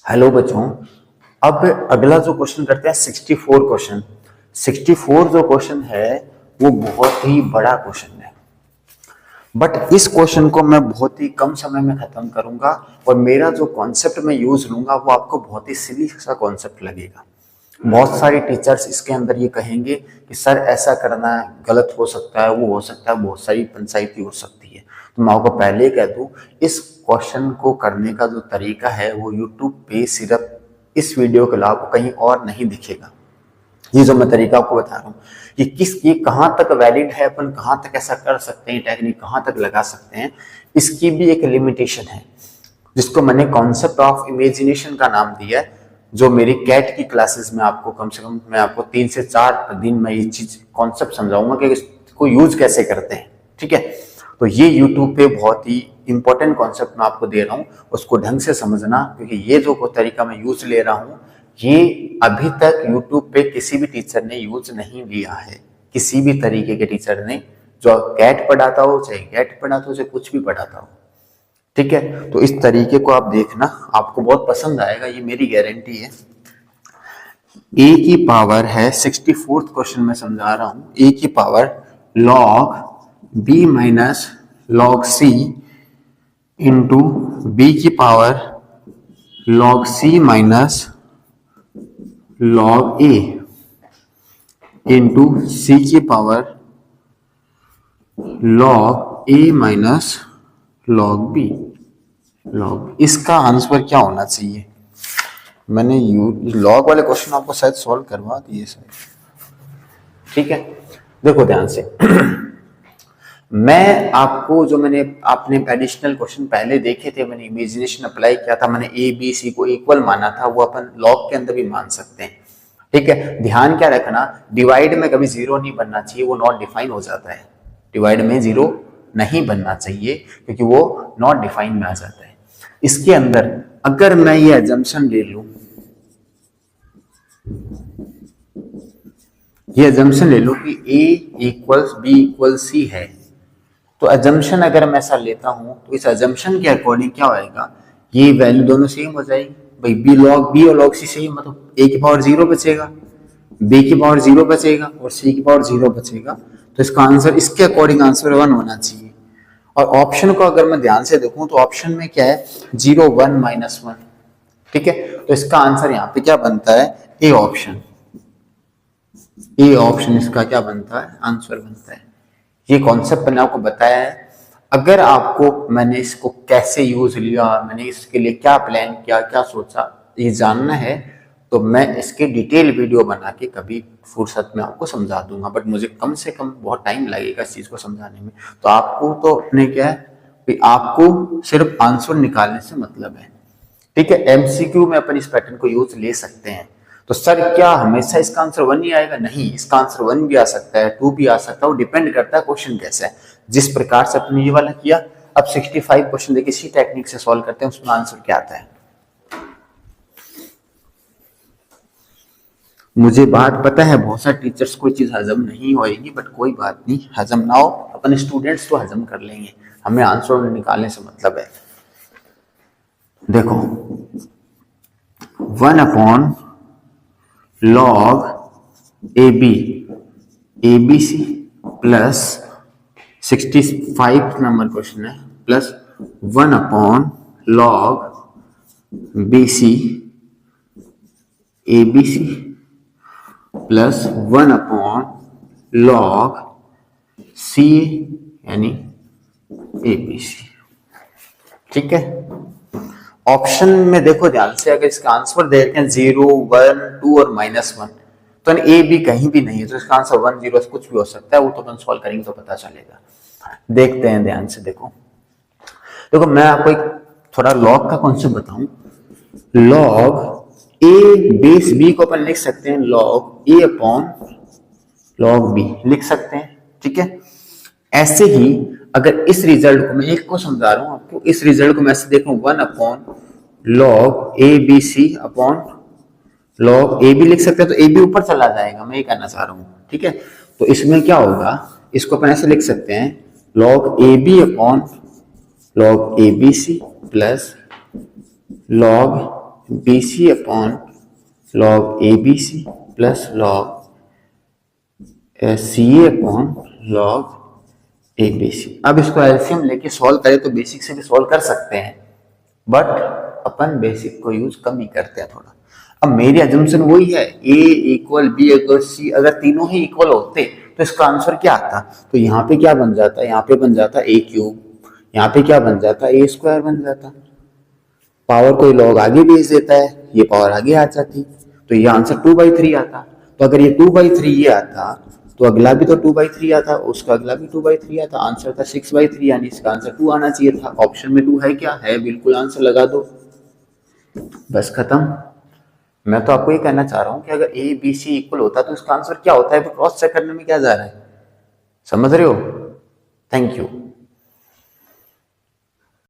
Hello बच्चों। अब अगला जो क्वेश्चन करते हैं 64 क्वेश्चन। 64 जो क्वेश्चन है वो बहुत ही बड़ा क्वेश्चन है, बट इस क्वेश्चन को मैं बहुत ही कम समय में खत्म करूंगा और मेरा जो कॉन्सेप्ट मैं यूज लूंगा वो आपको बहुत ही सिली सा कॉन्सेप्ट लगेगा। बहुत सारे टीचर्स इसके अंदर ये कहेंगे कि सर ऐसा करना गलत हो सकता है, वो हो सकता है, बहुत सारी पंचायती हो सकती है। तो मैं आपको पहले ही कह दूं, इस क्वेश्चन को करने का जो तरीका है वो यूट्यूब पे सिर्फ इस वीडियो के अलावा कहीं और नहीं दिखेगा। ये जो मैं तरीका आपको बता रहा हूँ ये कहाँ तक वैलिड है, अपन कहाँ तक ऐसा कर सकते हैं, टेक्निक कहाँ तक लगा सकते हैं, इसकी भी एक लिमिटेशन है जिसको मैंने कॉन्सेप्ट ऑफ इमेजिनेशन का नाम दिया है। जो मेरी कैट की क्लासेस में आपको कम से कम मैं आपको 3 से 4 दिन में ये चीज कॉन्सेप्ट समझाऊंगा कि इसको यूज कैसे करते हैं। ठीक है, तो ये यूट्यूब पे बहुत ही इंपॉर्टेंट कॉन्सेप्ट मैं आपको दे रहा हूँ, उसको ढंग से समझना, क्योंकि ये जो तरीका मैं यूज ले रहा हूँ ये अभी तक यूट्यूब पे किसी भी टीचर ने यूज नहीं लिया है। किसी भी तरीके के टीचर ने, जो कैट पढ़ाता हो, चाहे गेट पढ़ाता हो, चाहे कुछ भी पढ़ाता हो। ठीक है, तो इस तरीके को आप देखना, आपको बहुत पसंद आएगा, ये मेरी गारंटी है। ए की पावर है 64th क्वेश्चन में समझा रहा हूं। ए की power log b minus log c into b की power log c minus log a into c की power log a minus log b। log इसका आंसर क्या होना चाहिए? मैंने लॉग वाले क्वेश्चन आपको शायद सॉल्व करवा दिए शायद। ठीक है, देखो ध्यान से मैं आपको जो आपने एडिशनल क्वेश्चन पहले देखे थे, मैंने इमेजिनेशन अप्लाई किया था, मैंने ए बी सी को इक्वल माना था, वो अपन लॉग के अंदर भी मान सकते हैं। ठीक है, ध्यान क्या रखना, डिवाइड में कभी जीरो नहीं बनना चाहिए, वो नॉट डिफाइन हो जाता है। डिवाइड में जीरो नहीं बनना चाहिए क्योंकि वो नॉट डिफाइन में आ जाता है। इसके अंदर अगर मैं ये एजम्पशन ले लूं, ये एजम्पशन ले लो कि a इक्वल्स बी इक्वल्स सी है, तो एजम्पशन अगर मैं ऐसा लेता हूं तो इस एजम्पशन के अकॉर्डिंग क्या होएगा, ये वैल्यू दोनों सेम हो जाएगी भाई। बी और लॉग सी सेम, मतलब a की पावर 0 बचेगा, b की पावर 0 बचेगा और c की पावर 0 बचेगा। तो इसका आंसर, इसके अकॉर्डिंग आंसर 1 होना चाहिए। और ऑप्शन को अगर मैं ध्यान से देखूं तो ऑप्शन में क्या है, 0 1 माइनस 1। ठीक है, तो इसका आंसर यहाँ पे क्या बनता है, ए ऑप्शन। ए ऑप्शन इसका क्या बनता है, आंसर बनता है। ये कॉन्सेप्ट मैंने आपको बताया है। अगर आपको मैंने इसको कैसे यूज लिया, मैंने इसके लिए क्या प्लान किया, क्या सोचा, ये जानना है तो मैं इसके डिटेल वीडियो बना के कभी फुर्सत में आपको समझा दूंगा, बट मुझे कम से कम बहुत टाइम लगेगा इस चीज को समझाने में। तो आपको तो अपने क्या है कि आपको सिर्फ आंसर निकालने से मतलब है। ठीक है, एमसीक्यू में अपन इस पैटर्न को यूज ले सकते हैं। तो सर क्या हमेशा इसका आंसर 1 ही आएगा? नहीं, इसका आंसर 1 भी आ सकता है, 2 भी आ सकता है, वो डिपेंड करता है क्वेश्चन कैसा है। जिस प्रकार से अपने ये वाला किया, अब 65 क्वेश्चन देखिए इसी टेक्निक से सॉल्व करते हैं, उसमें आंसर क्या आता है। मुझे बात पता है बहुत सारे टीचर्स को चीज हजम नहीं होएगी, बट कोई बात नहीं, हजम ना हो, अपन स्टूडेंट्स तो हजम कर लेंगे, हमें आंसर निकालने से मतलब है। देखो 1 upon log a B C plus 65 number question है, plus 1 upon log b c a B C plus 1 upon log c यानी ए बी सी। ठीक है, ऑप्शन में देखो ध्यान से, अगर इसका आंसर दे रखे हैं 0 1 2 और -1, तो ए बी कहीं भी नहीं है, तो इसका आंसर 1 0 कुछ भी हो सकता है, वो तो अपन सॉल्व करेंगे तो पता चलेगा। देखते हैं ध्यान से, देखो मैं आपको एक थोड़ा लॉग का कॉन्सेप्ट बताऊं। लॉग ए बेस बी को अपन लिख सकते हैं लॉग ए अपॉन लॉग बी लिख सकते हैं। ठीक है, ऐसे ही अगर इस रिजल्ट को मैं एक को समझा रहा हूं आपको, इस रिजल्ट को मैं ऐसे देखूं 1 upon log A B C upon log A B लिख सकते हैं, तो ए बी ऊपर चला जाएगा, मैं ये कहना चाह रहा हूं। ठीक है, तो इसमें क्या होगा, इसको अपन ऐसे लिख सकते हैं log A B upon log A B C plus log BC upon log ABC plus log CA upon log ABC। अब इसको एलसीएम लेके सॉल्व करें तो बेसिक से भी सॉल्व कर सकते हैं, बट अपन बेसिक को यूज कम ही करते हैं थोड़ा। अब मेरी अजम्पशन वही है, A इक्वल B अगर C अगर तीनों ही इक्वल होते तो इसका आंसर क्या आता? तो यहाँ पे क्या बन जाता? यहाँ पे बन जाता A क्यूब, यहाँ पे क्या बन जाता? A स्क्वायर बन जाता। पावर कोई लॉग आगे भेज देता है, ये पावर आगे आ जाती, तो ये आंसर 2/3 आता। तो अगर ये 2/3 ये आता तो अगला भी तो 2/3 आता, उसका अगला भी 2/3 आता, आंसर था 6/3, यानी इसका आंसर 2 आना चाहिए था। ऑप्शन में 2 है क्या? है, बिल्कुल, आंसर लगा दो, बस खत्म। मैं तो आपको ये कहना चाह रहा हूँ कि अगर ए बी सी इक्वल होता तो इसका आंसर क्या होता है, क्रॉस चेक करने में क्या जा रहा है, समझ रहे हो? Thank you.